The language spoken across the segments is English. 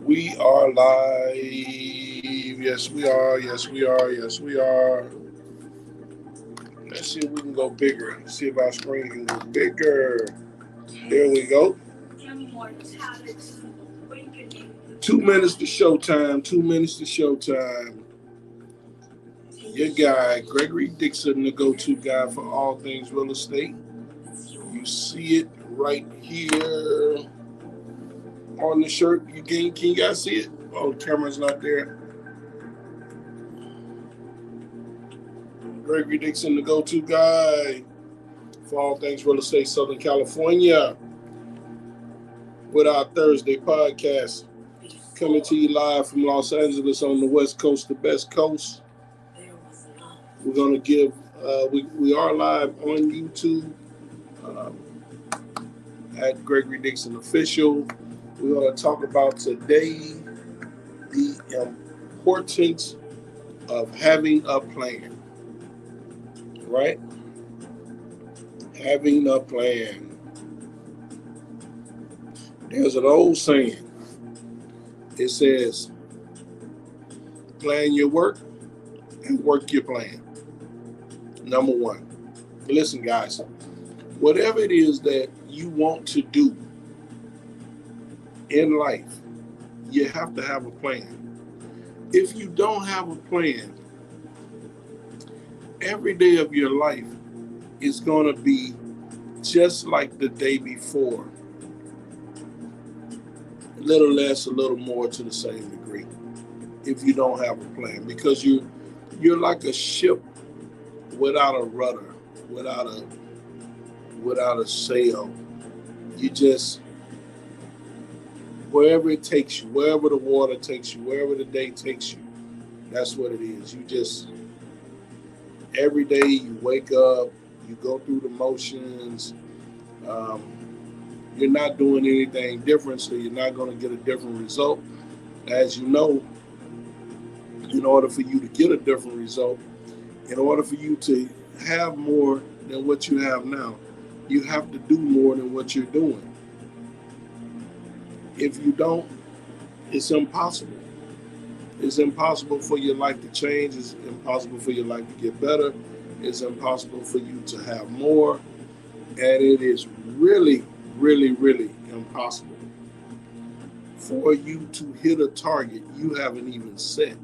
We are live. Yes, we are. Yes, we are. Yes, we are. Let's see if we can go bigger. Let's see if our screen can go bigger. There we go. 2 minutes to showtime. 2 minutes to showtime. Your guy, Gregory Dixon, the go-to guy for all things real estate. You see it right here on the shirt. Can you guys see it? Oh, the camera's not there. Gregory Dixon, the go-to guy for all things real estate, Southern California, with our Thursday podcast, coming to you live from Los Angeles on the West Coast, the best coast. We're going to give, we are live on YouTube at Gregory Dixon Official. We're going to talk about today the importance of having a plan, right? Having a plan. There's an old saying. It says, plan your work and work your plan. Number one. Listen, guys, whatever it is that you want to do in life, you have to have a plan. If you don't have a plan, every day of your life is going to be just like the day before. A little less, a little more to the same degree if you don't have a plan, because you're like a ship without a rudder, without a sail. You just, wherever it takes you, wherever the water takes you, wherever the day takes you, that's what it is. You just, every day you wake up, you go through the motions. You're not doing anything different, so you're not going to get a different result. As you know, in order for you to get a different result, in order for you to have more than what you have now, you have to do more than what you're doing. If you don't, it's impossible. It's impossible for your life to change. It's impossible for your life to get better. It's impossible for you to have more. And it is really, really, really impossible for you to hit a target you haven't even set.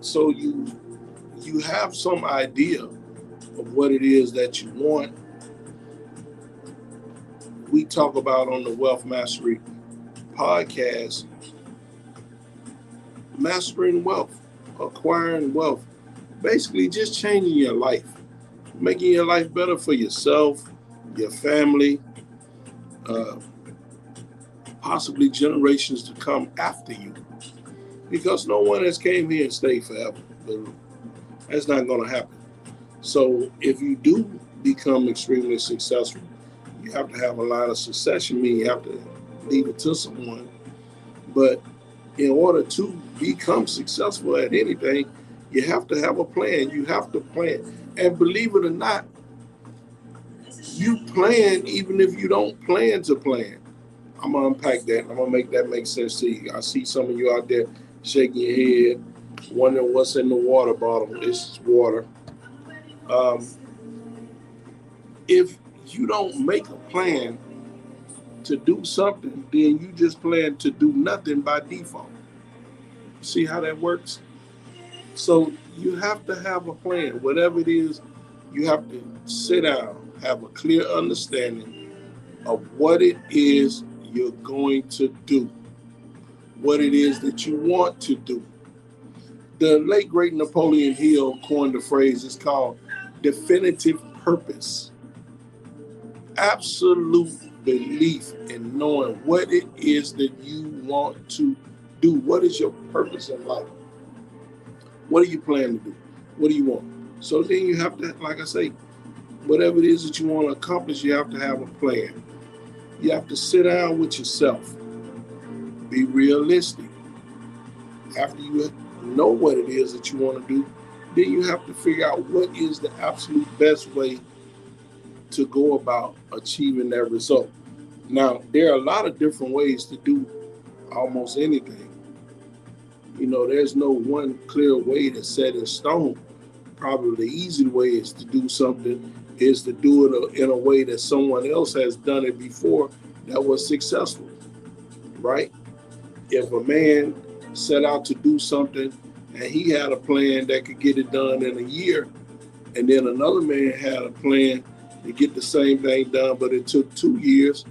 So you have some idea of what it is that you want. We talk about on the Wealth Mastery podcast, mastering wealth, acquiring wealth, basically just changing your life, making your life better for yourself, your family, possibly generations to come after you, because no one has came here and stayed forever. That's not going to happen. So if you do become extremely successful, you have to have a line of succession, meaning you have to leave it to someone. But in order to become successful at anything, you have to have a plan. You have to plan. And believe it or not, you plan even if you don't plan to plan. I'm going to unpack that. I'm going to make that make sense to you. I see some of you out there shaking your head, wondering what's in the water bottle. It's water. If you don't make a plan to do something, then you just plan to do nothing by default. See how that works? So you have to have a plan. Whatever it is, you have to sit down, have a clear understanding of what it is you're going to do, what it is that you want to do. The late, great Napoleon Hill coined the phrase. It's called definitive purpose. Absolute belief in knowing what it is that you want to do. What is your purpose in life? What do you plan to do? What do you want? So then you have to, like I say, whatever it is that you want to accomplish, you have to have a plan. You have to sit down with yourself. Be realistic. After you know what it is that you want to do, then you have to figure out what is the absolute best way to go about achieving that result. Now, there are a lot of different ways to do almost anything. There's no one clear way to set in stone. Probably the easy way is to do something is to do it in a way that someone else has done it before that was successful, right? If a man set out to do something and he had a plan that could get it done in a year, and then another man had a plan to get the same thing done, but it took 2 years,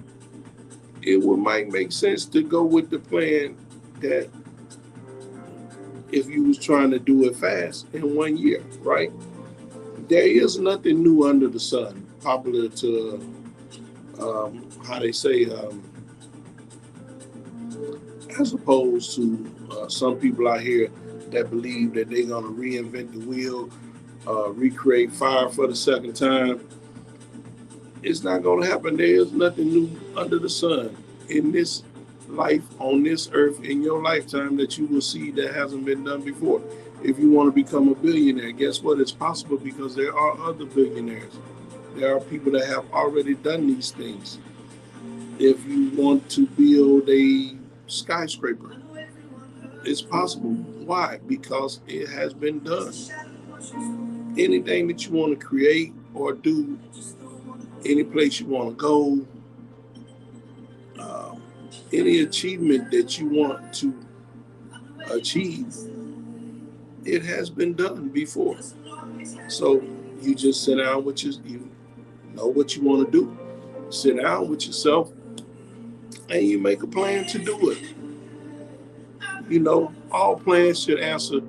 might make sense to go with the plan that if you was trying to do it fast in 1 year, right? There is nothing new under the sun, popular to how they say, as opposed to some people out here that believe that they're going to reinvent the wheel, recreate fire for the second time. It's not going to happen. There is nothing new under the sun in this life, on this earth, in your lifetime that you will see that hasn't been done before. If you want to become a billionaire, guess what? It's possible because there are other billionaires. There are people that have already done these things. If you want to build a skyscraper, it's possible. Why? Because it has been done. Anything that you want to create or do, any place you want to go, any achievement that you want to achieve, it has been done before. So you just sit down with you know what you want to do. Sit down with yourself and you make a plan to do it. All plans should answer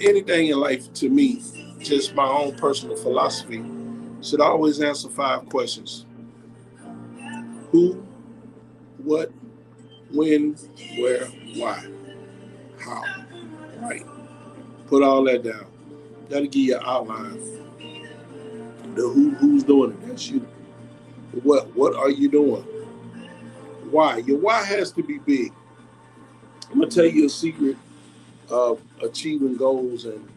anything in life. To me, just my own personal philosophy, should always answer 5 questions: who, what, when, where, why, how, right? Put all that down. That'll give you an outline. The who's doing it? That's you. What are you doing? Why? Your why has to be big. I'm gonna tell you a secret of achieving goals and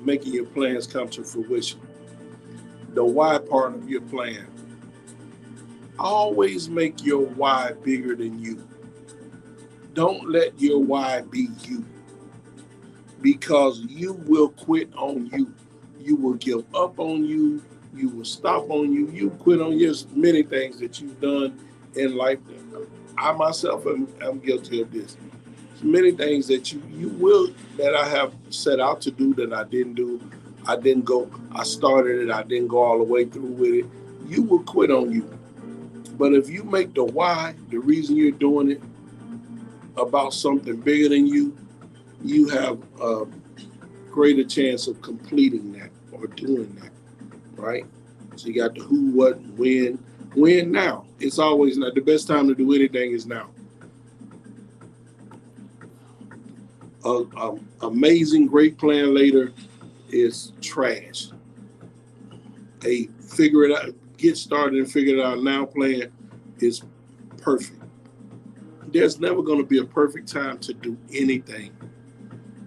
making your plans come to fruition. The why part of your plan. Always make your why bigger than you. Don't let your why be you, because you will quit on you. You will give up on you. You will stop on you. You quit on many things that you've done in life. I myself am guilty of this. Many things that that I have set out to do that I didn't do. I started it, I didn't go all the way through with it. You will quit on you. But if you make the why, the reason you're doing it, about something bigger than you, you have a greater chance of completing that or doing that, right? So you got the who, what, when now. It's always now. The best time to do anything is now. Amazing, great plan later is trash. A figure it out, get started and figure it out now plan is perfect. There's never going to be a perfect time to do anything.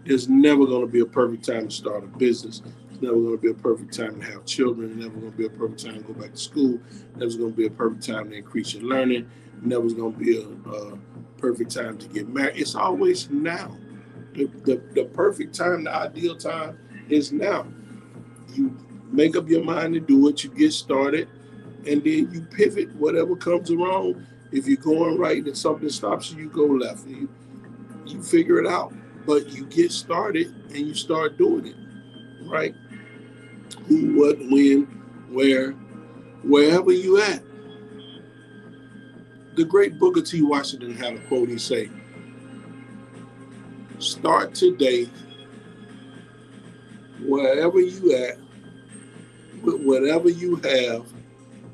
There's never going to be a perfect time to start a business. There's never going to be a perfect time to have children. There's never going to be a perfect time to go back to school. There's never going to be a perfect time to increase your learning. There's never going to be a perfect time to get married. It's always now. The perfect time, the ideal time is now. You make up your mind to do it, you get started, and then you pivot whatever comes along. If you're going right and something stops you, you go left. You figure it out. But you get started and you start doing it, right? Who, what, when, where, wherever you at. The great Booker T. Washington had a quote. He said, start today wherever you at with whatever you have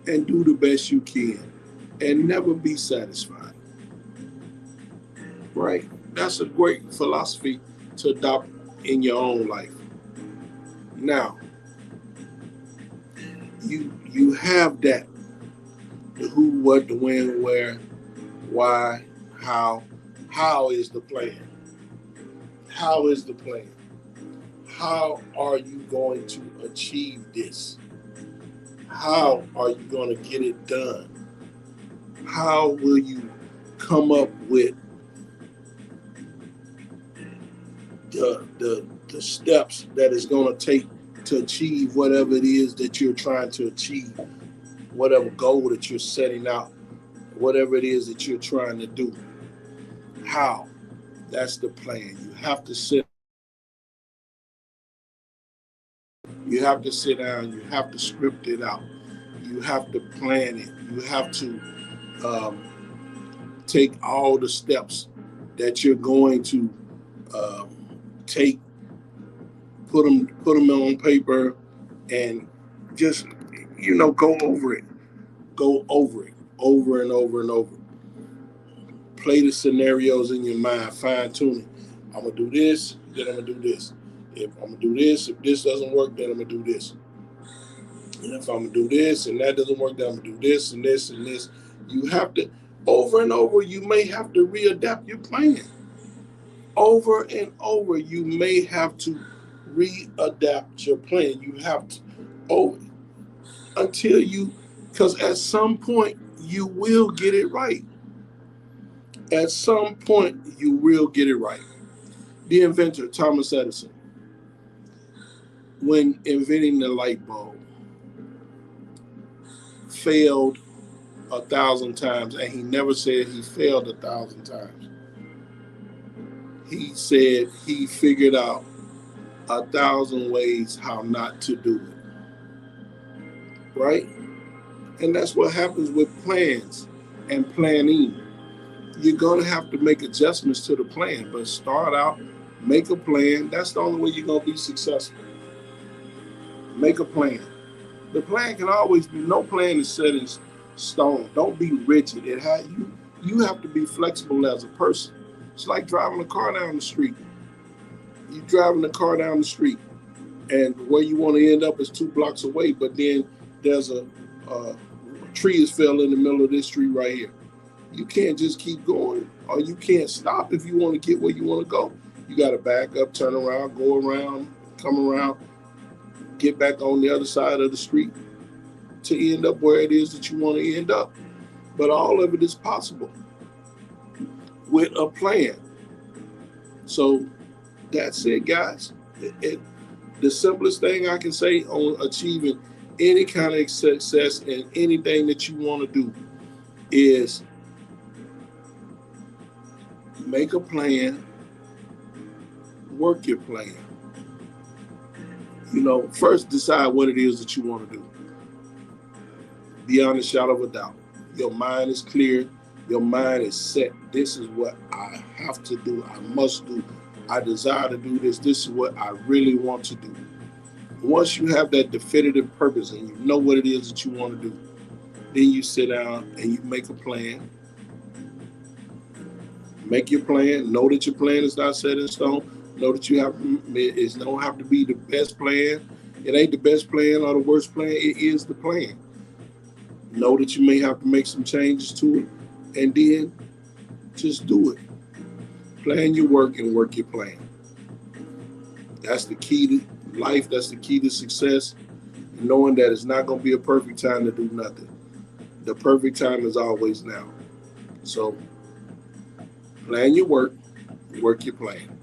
and do the best you can and never be satisfied. Right? That's a great philosophy to adopt in your own life. Now, you have that. The who, what, the when, where, why, how. How is the plan? How is the plan? How are you going to achieve this? How are you going to get it done? How will you come up with the steps that it's going to take to achieve whatever it is that you're trying to achieve, whatever goal that you're setting out, whatever it is that you're trying to do? How? That's the plan. You have to sit down, you have to script it out, you have to plan it, you have to take all the steps that you're going to um, take, put them on paper, and just go over it, over and over and over. Play the scenarios in your mind, fine tune it. I'm gonna do this, then I'm gonna do this. If I'm gonna do this, if this doesn't work, then I'm gonna do this. And if I'm gonna do this and that doesn't work, then I'm gonna do this and this and this. You have to, over and over, you may have to readapt your plan. Over and over, you may have to readapt your plan. You have to, over, until you, because at some point, you will get it right. At some point, you will get it right. The inventor, Thomas Edison, when inventing the light bulb, failed 1,000 times, and he never said he failed 1,000 times. He said he figured out 1,000 ways how not to do it. Right? And that's what happens with plans and planning. You're going to have to make adjustments to the plan, but start out, make a plan. That's the only way you're going to be successful. Make a plan. The plan can always be, no plan is set in stone. Don't be rigid. You have to be flexible as a person. It's like driving a car down the street. You're driving the car down the street, and where you want to end up is 2 blocks away, but then there's a tree is fell in the middle of this street right here. You can't just keep going, or you can't stop if you want to get where you want to go. You got to back up, turn around, go around, come around, get back on the other side of the street to end up where it is that you want to end up. But all of it is possible with a plan. So that's it, guys. The simplest thing I can say on achieving any kind of success in anything that you want to do is make a plan, work your plan. First decide what it is that you want to do. Beyond a shadow of a doubt. Your mind is clear. Your mind is set. This is what I have to do. I must do. I desire to do this. This is what I really want to do. Once you have that definitive purpose and you know what it is that you want to do, then you sit down and you make a plan. Make your plan. Know that your plan is not set in stone. Know that it don't have to be the best plan. It ain't the best plan or the worst plan. It is the plan. Know that you may have to make some changes to it, and then just do it. Plan your work and work your plan. That's the key to life. That's the key to success. Knowing that it's not going to be a perfect time to do nothing. The perfect time is always now. So plan your work, work your plan.